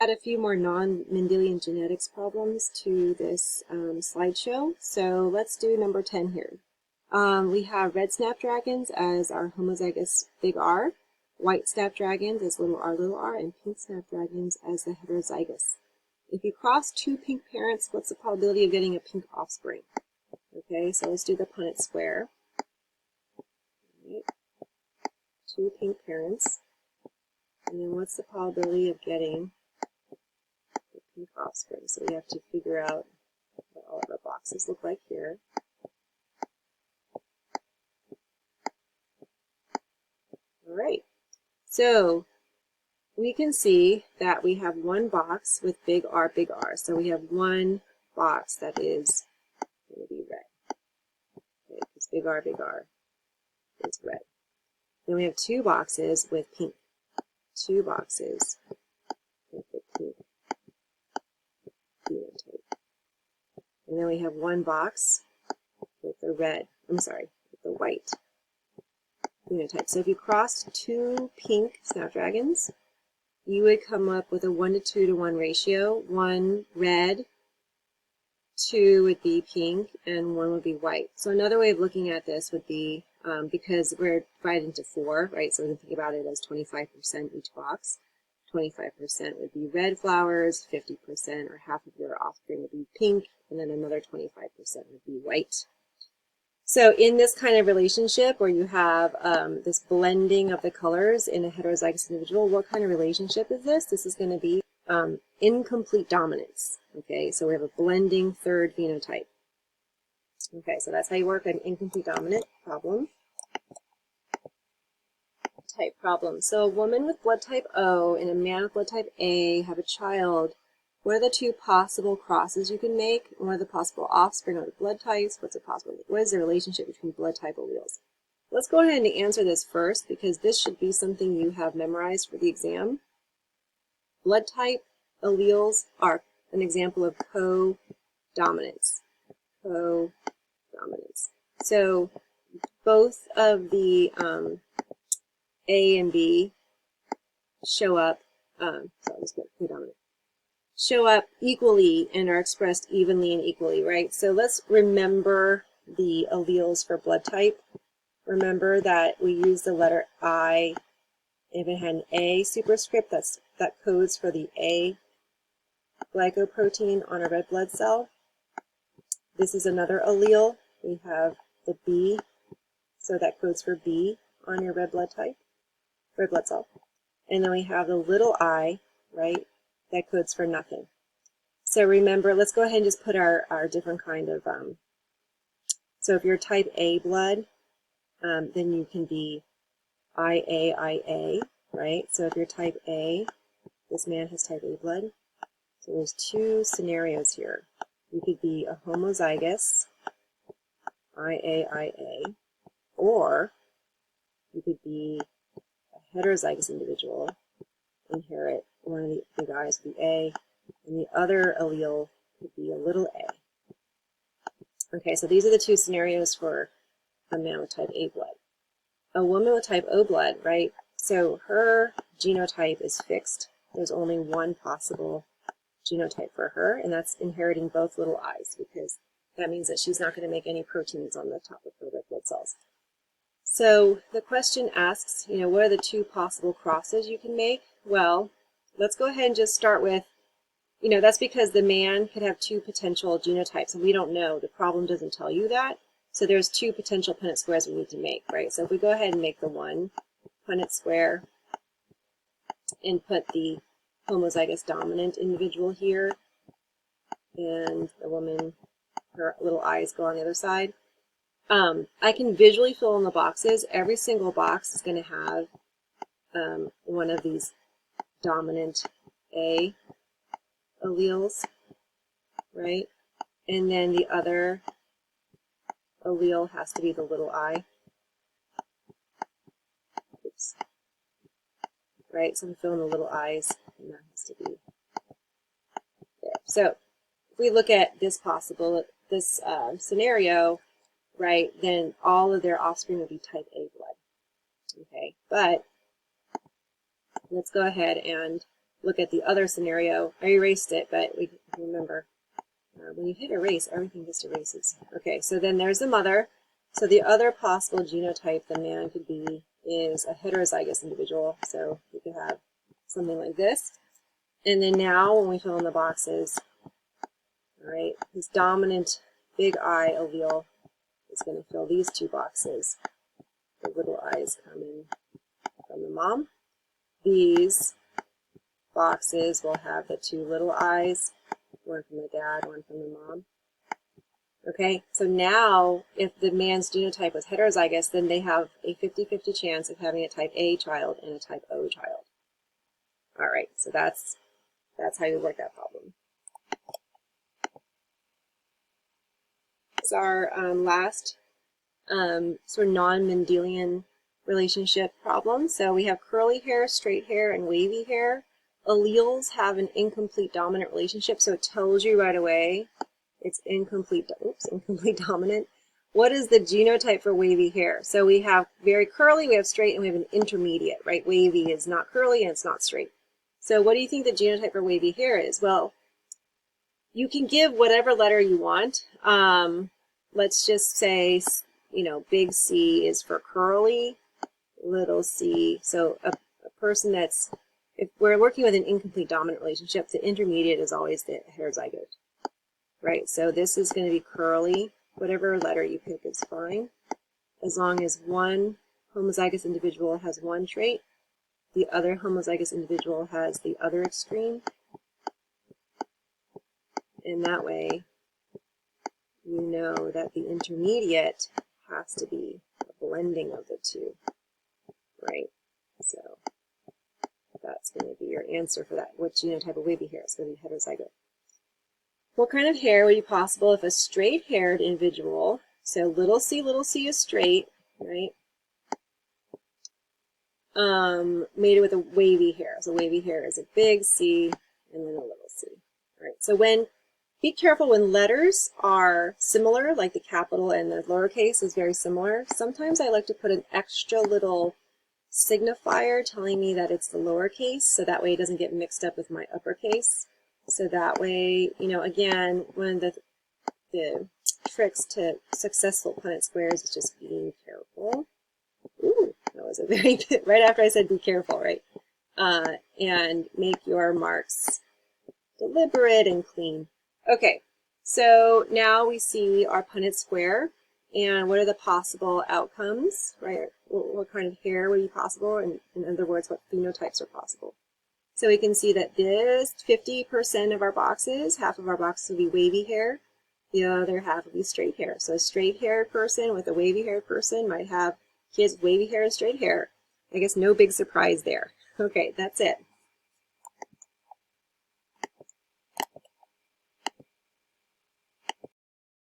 Add a few more non-Mendelian genetics problems to this slideshow. So let's do number 10 here. We have red snapdragons as our homozygous big R, white snapdragons as little r, and pink snapdragons as the heterozygous. If you cross two pink parents, what's the probability of getting a pink offspring? Okay, so let's do the Punnett square. Right. Two pink parents. And then what's the probability of getting the pink offspring? So we have to figure out what all of our boxes look like here. All right, so we can see that we have one box with big R, big R. So we have one box that is going to be red. Okay, because big R is red. Then we have two boxes with pink. Two boxes with the pink phenotype. And then we have one box with the red, with the white phenotype. So if you crossed two pink snapdragons, you would come up with a 1 to 2 to 1 ratio. 1 red, 2 would be pink, and 1 would be white. So another way of looking at this would be, because we're divided into 4, right? So we can think about it as 25% each box. 25% would be red flowers, 50% or half of your offspring would be pink, and then another 25% would be white. So in this kind of relationship where you have this blending of the colors in a heterozygous individual, what kind of relationship is this? This is going to be incomplete dominance. Okay, so we have a blending third phenotype. Okay, so that's how you work an incomplete dominant problem. Type problem. So a woman with blood type O and a man with blood type A have a child. What are the two possible crosses you can make? What are the possible offspring of the blood types? What is the relationship between blood type alleles? Let's go ahead and answer this first because this should be something you have memorized for the exam. Blood type alleles are an example of co-dominance. Co-dominance. So both of the A and B show up, co-dominant. Show up equally and are expressed evenly and equally, right? So let's remember the alleles for blood type. Remember that we use the letter I. If it had an A superscript, that codes for the A glycoprotein on a red blood cell. This is another allele. We have the B, so that codes for B on your red blood cell. And then we have the little I, right? That codes for nothing. So remember, let's go ahead and just put our different kind of, so if you're type A blood, then you can be IA, right? So if you're type A, this man has type A blood. So there's two scenarios here. You could be a homozygous, IAIA, or you could be a heterozygous individual, inherit one of the big I's with the A, and the other allele would be a little a. Okay, so these are the two scenarios for a man with type A blood. A woman with type O blood, right? So her genotype is fixed. There's only one possible genotype for her, and that's inheriting both little I's, because that means that she's not going to make any proteins on the top of her red blood cells. So the question asks, what are the two possible crosses you can make? Well, let's go ahead and just start with, that's because the man could have two potential genotypes, and we don't know. The problem doesn't tell you that. So there's two potential Punnett squares we need to make, right? So if we go ahead and make the one Punnett square and put the homozygous dominant individual here, and the woman, her little I's go on the other side, I can visually fill in the boxes. Every single box is going to have one of these dominant A alleles, right? And then the other allele has to be the little I. Oops. Right, so we fill in the little I's, and that has to be there. So if we look at this scenario, right, then all of their offspring would be type A blood. Okay, but let's go ahead and look at the other scenario. I erased it, but we can remember. When you hit erase, everything just erases. Okay, so then there's the mother. So the other possible genotype the man could be is a heterozygous individual. So you could have something like this. And then now when we fill in the boxes, all right, his dominant big I allele is going to fill these two boxes. The little i's coming from the mom. These boxes will have the two little i's, one from the dad, one from the mom. Okay, so now if the man's genotype was heterozygous, then they have a 50-50 chance of having a type A child and a type O child. All right, so that's how you work that problem. It's our last sort of non-Mendelian relationship problem. So we have curly hair, straight hair, and wavy hair. Alleles have an incomplete dominant relationship, so it tells you right away it's incomplete dominant. What is the genotype for wavy hair? So we have very curly, we have straight, and we have an intermediate, right? Wavy is not curly and it's not straight. So what do you think the genotype for wavy hair is? Well, you can give whatever letter you want. Let's just say, you know, big C is for curly, little c. So a person that's, if we're working with an incomplete dominant relationship, the intermediate is always the heterozygote. Right, so this is going to be curly. Whatever letter you pick is fine. As long as one homozygous individual has one trait, the other homozygous individual has the other extreme. And that way, you know that the intermediate has to be a blending of the two. Right, so that's going to be your answer for that. What genotype of wavy hair is going to be heterozygote. What kind of hair would be possible if a straight-haired individual, so little c is straight, right, mated with a wavy hair. So wavy hair is a big C and then a little c. All right, so be careful when letters are similar, like the capital and the lowercase is very similar. Sometimes I like to put an extra little signifier telling me that it's the lowercase, so that way it doesn't get mixed up with my uppercase. So that way, you know, again, one of the tricks to successful Punnett squares is just being careful. Ooh, that was a very good, right after I said be careful, right? And make your marks deliberate and clean. Okay, so now we see our Punnett square, and what are the possible outcomes, right? What kind of hair would be possible, and in other words, what phenotypes are possible? So we can see that this 50% of our boxes, half of our boxes will be wavy hair, the other half will be straight hair. So a straight-haired person with a wavy-haired person might have kids with wavy hair and straight hair. I guess no big surprise there. Okay, that's it.